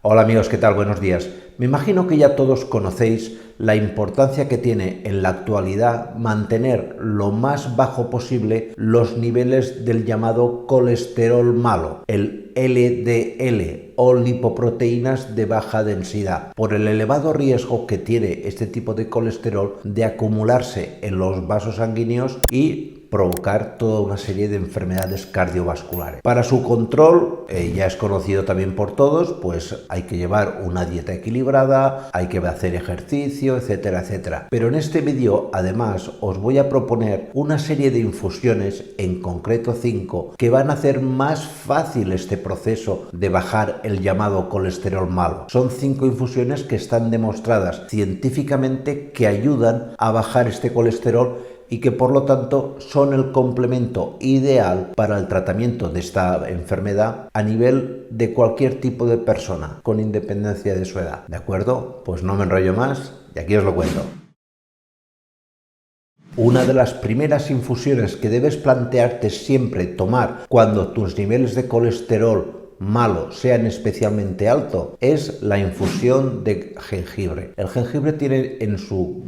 Hola amigos, ¿qué tal? Buenos días. Me imagino que ya todos conocéis la importancia que tiene en la actualidad mantener lo más bajo posible los niveles del llamado colesterol malo, el LDL o lipoproteínas de baja densidad, por el elevado riesgo que tiene este tipo de colesterol de acumularse en los vasos sanguíneos y provocar toda una serie de enfermedades cardiovasculares. Para su control, ya es conocido también por todos, pues hay que llevar una dieta equilibrada, hay que hacer ejercicio, etcétera, etcétera. Pero en este vídeo, además, os voy a proponer una serie de infusiones, en concreto 5, que van a hacer más fácil este proceso de bajar el llamado colesterol malo. Son 5 infusiones que están demostradas científicamente que ayudan a bajar este colesterol y que por lo tanto son el complemento ideal para el tratamiento de esta enfermedad a nivel de cualquier tipo de persona, con independencia de su edad. ¿De acuerdo? Pues no me enrollo más y aquí os lo cuento. Una de las primeras infusiones que debes plantearte siempre tomar cuando tus niveles de colesterol malo sean especialmente altos es la infusión de jengibre. El jengibre tiene en su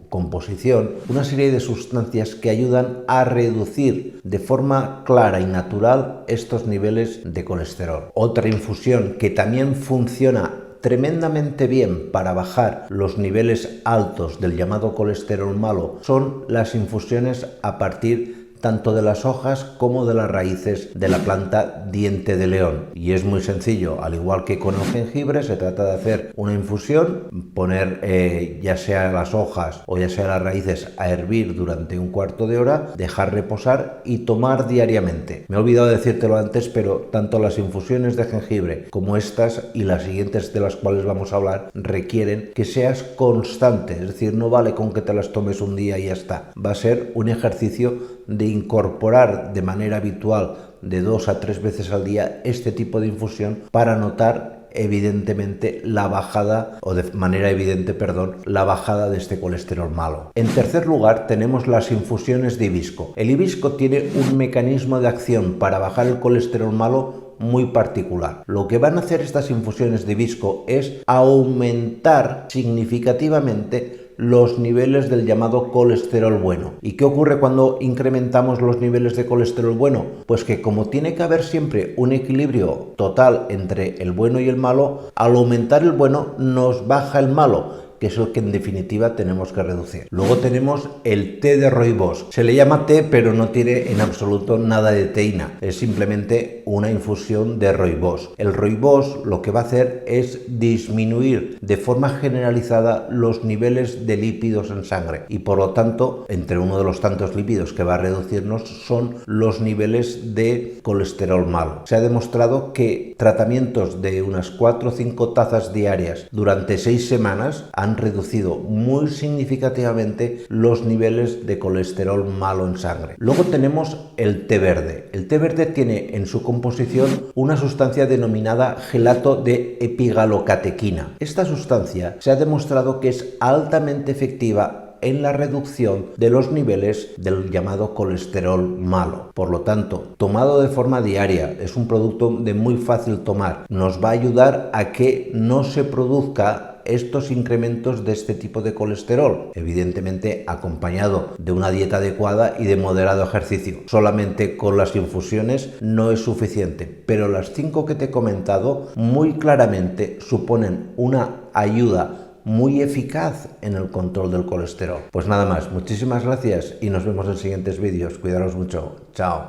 composición una serie de sustancias que ayudan a reducir de forma clara y natural estos niveles de colesterol. Otra infusión que también funciona tremendamente bien para bajar los niveles altos del llamado colesterol malo son las infusiones a partir tanto de las hojas como de las raíces de la planta diente de león. Y es muy sencillo, al igual que con el jengibre, se trata de hacer una infusión, poner ya sea las hojas o ya sea las raíces a hervir durante un cuarto de hora, dejar reposar y tomar diariamente. Me he olvidado de decírtelo antes, pero tanto las infusiones de jengibre como estas y las siguientes de las cuales vamos a hablar requieren que seas constante, es decir, no vale con que te las tomes un día y ya está. Va a ser un ejercicio de incorporar de manera habitual de 2 a 3 veces al día este tipo de infusión para notar evidentemente la bajada, o de manera evidente, perdón, la bajada de este colesterol malo. En tercer lugar tenemos las infusiones de hibisco. El hibisco tiene un mecanismo de acción para bajar el colesterol malo muy particular. Lo que van a hacer estas infusiones de hibisco es aumentar significativamente los niveles del llamado colesterol bueno. ¿Y qué ocurre cuando incrementamos los niveles de colesterol bueno? Pues que como tiene que haber siempre un equilibrio total entre el bueno y el malo, al aumentar el bueno nos baja el malo, que es el que en definitiva tenemos que reducir. Luego tenemos el té de rooibos. Se le llama té, pero no tiene en absoluto nada de teína. Es simplemente una infusión de rooibos. El rooibos lo que va a hacer es disminuir de forma generalizada los niveles de lípidos en sangre y por lo tanto, entre uno de los tantos lípidos que va a reducirnos son los niveles de colesterol malo. Se ha demostrado que tratamientos de unas 4 o 5 tazas diarias durante 6 semanas han reducido muy significativamente los niveles de colesterol malo en sangre. Luego tenemos el té verde. El té verde tiene en su composición una sustancia denominada gelato de epigalocatequina. Esta sustancia se ha demostrado que es altamente efectiva en la reducción de los niveles del llamado colesterol malo. Por lo tanto, tomado de forma diaria, es un producto de muy fácil tomar. Nos va a ayudar a que no se produzca estos incrementos de este tipo de colesterol, evidentemente acompañado de una dieta adecuada y de moderado ejercicio. Solamente con las infusiones no es suficiente, pero las 5 que te he comentado muy claramente suponen una ayuda muy eficaz en el control del colesterol. Pues nada más, muchísimas gracias y nos vemos en siguientes vídeos. Cuidaros mucho. Chao.